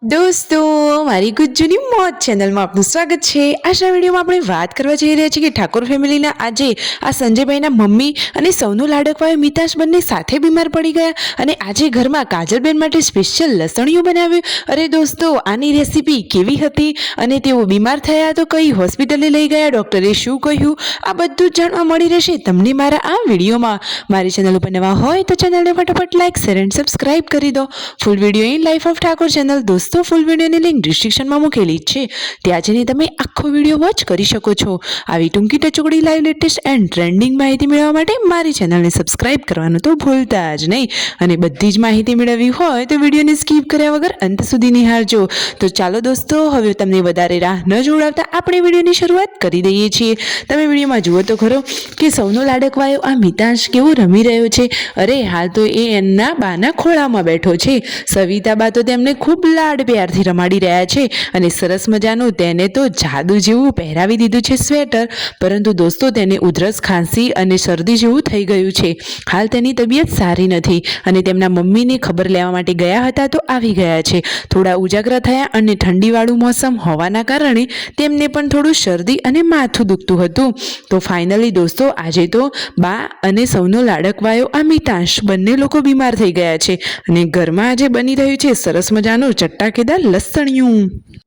दोस्तों मारी गुज्जूनी मौज चेनलમાં આપનું સ્વાગત છે। આજના વિડીયોમાં આપણે વાત કરવા જઈ રહ્યા છીએ કે ઠાકોર ફેમિલીના આજે આ સંજયભાઈના મમ્મી અને સૌનું લાડકવાયો મિતાશ બંને સાથે બીમાર પડી ગયા અને આજે ઘરમાં કાજલબેન માટે સ્પેશિયલ લસણીયું બનાવ્યું। અરે દોસ્તો, આની રેસીપી કેવી હતી અને તેઓ બીમાર થયા તો કઈ હોસ્પિટલે લઈ ગયા, ડૉક્ટરે શું કહ્યું, આ બધું જ જાણવા મળી રહેશે તમને મારા આ વિડીયોમાં। મારી ચેનલ ઉપર નવા હોય તો ચેનલને ફટાફટ લાઈક શેર એન્ડ સબસ્ક્રાઇબ કરી દો। Full video in life of Thakor channel દોસ્તો ફૂલ વિડીયોની લિંક ડિસ્ક્રિપ્શનમાં મૂકેલી છે, ત્યાં જઈને તમે આખો વિડીયો વોચ કરી શકો છો। આવી ટૂંકી ટચુકડી લાઈવ લેટેસ્ટ એન્ડ ટ્રેન્ડિંગ માહિતી મેળવવા માટે મારી ચેનલને સબસ્ક્રાઇબ કરવાનું તો ભૂલતા જ નહીં અને બધી જ માહિતી મેળવવી હોય તો વિડીયોને સ્કીપ કર્યા વગર અંત સુધી નિહાળજો। તો ચાલો દોસ્તો, હવે તમને વધારે રાહ ન જોડાવતા આપણે વિડીયોની શરૂઆત કરી દઈએ છીએ। તમે વિડીયોમાં જુઓ તો ખરો કે સૌનો લાડકવાયો આ મિતાશ કેવો રમી રહ્યો છે। અરે હાલ તો એ એમના બાના ખોળામાં બેઠો છે। સવિતા બા તો તેમને ખૂબ લાડ પ્યારથી રમાડી રહ્યા છે અને સરસ મજાનું તેને તો જાદુ જેવું પહેરાવી દીધું છે સ્વેટર, પરંતુ દોસ્તો તેને ઉધરસ, ખાંસી અને શરદી જેવું થઈ ગયું છે। હાલ તેની તબિયત સારી નથી અને તેમના મમ્મીની ખબર લેવા માટે ગયા હતા તો આવી ગયા છે। થોડા ઉજાગરા થયા અને ઠંડીવાળું મોસમ હોવાના કારણે તેમને પણ થોડું શરદી અને માથું દુખતું હતું। તો ફાઇનલી દોસ્તો આજે તો બા અને સૌનો લાડકવાયો આ મિતાશ બંને લોકો બીમાર થઈ ગયા છે અને ઘરમાં આજે બની રહ્યું છે સરસ મજાનું ચટાકેદાર લસણિયું।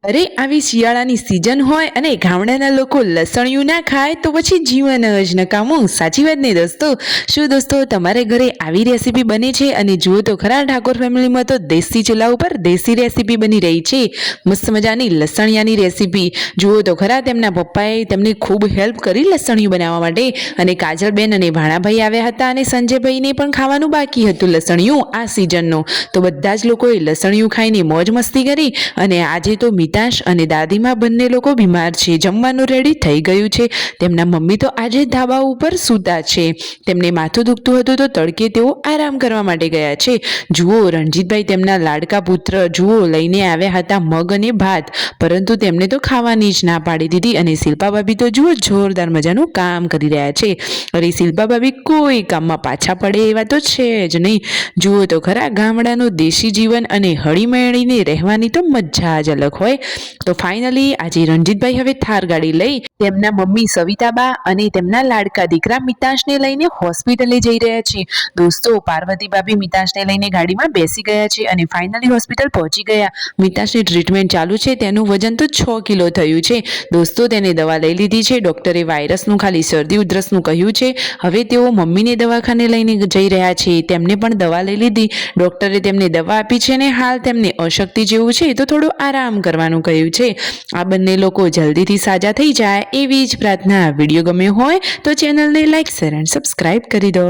અરે આવી શિયાળાની સિઝન હોય અને ગામડાના લોકો લસણિયું ના ખાય તો પછી જીવન જ નકામું, સાચી વાત નહીં દોસ્તો? શું દોસ્તો તમારે ઘરે આવી રેસીપી બને છે? અને જુઓ તો ખરા, ઠાકોર ફેમિલીમાં તો દેશી ચૂલા ઉપર દેશી રેસીપી બની રહી છે, મસ્ત મજાની લસણિયાની રેસીપી। જુઓ તો ખરા, તેમના પપ્પાએ તેમને ખૂબ હેલ્પ કરી લસણિયું બનાવવા માટે અને કાજલબેન અને ભાણાભાઈ આવ્યા હતા અને સંજયભાઈને પણ ખાવાનું બાકી હતું લસણિયું આ સિઝનનું। તો બધા જ લોકોએ લસણિયું ખાઈને મોજ મસ્તી કરી અને આજે તો મિતાશ અને દાદીમાં બંને લોકો બીમાર છે, જમવાનું રેડી થઈ ગયું છે। તેમના મમ્મી તો આજે ધાબા ઉપર સૂતા છે, તેમને માથું દુખતું હતું તો તડકે તેઓ આરામ કરવા માટે ગયા છે। જુઓ રણજીતભાઈ તેમના લાડકા પુત્ર જુઓ લઈને આવ્યા હતા મગ અને ભાત, પરંતુ તેમને તો ખાવાની જ ના પાડી દીધી અને શિલ્પા ભાભી તો જુઓ જોરદાર મજાનું કામ કરી રહ્યા છે। અરે શિલ્પા ભાભી કોઈ કામમાં પાછા પડે એવા તો છે જ નહીં। જુઓ તો ખરા, ગામડાનું દેશી જીવન અને હળીમળીને રહેવાની તો મજા જ અલગ હોય। તો ફાઇનલી આજે રણજીતભાઈ હવે થાર ગાડી લઈ તેમના મમ્મી સવિતાબા અને તેમના લાડકા દીકરા મિતાશને લઈને હોસ્પિટલે જઈ રહ્યા છે। દોસ્તો પાર્વતી ભાભી મિતાશને લઈને ગાડીમાં બેસી ગયા છે અને ફાઇનલી હોસ્પિટલ પહોંચી ગયા। મિતાશની ટ્રીટમેન્ટ ચાલુ છે, તેનું વજન તો 6 કિલો થયું છે દોસ્તો। તેને દવા લઈ લીધી છે, ડૉક્ટરે વાયરસનું ખાલી શરદી ઉધરસનું કહ્યું છે। હવે તેઓ મમ્મીને દવાખાને લઈને જઈ રહ્યા છે, તેમને પણ દવા લઈ લીધી, ડૉક્ટરે તેમને દવા આપી છે અને હાલ તેમને અશક્તિ જેવું છે તો થોડું આરામ કરવાનું કહ્યું છે। આ બંને લોકો જલ્દીથી સાજા થઈ જાય એવી જ પ્રાર્થના। વિડીયો ગમ્યો હોય તો ચેનલને લાઈક શેર એન્ડ સબસ્ક્રાઇબ કરી દો।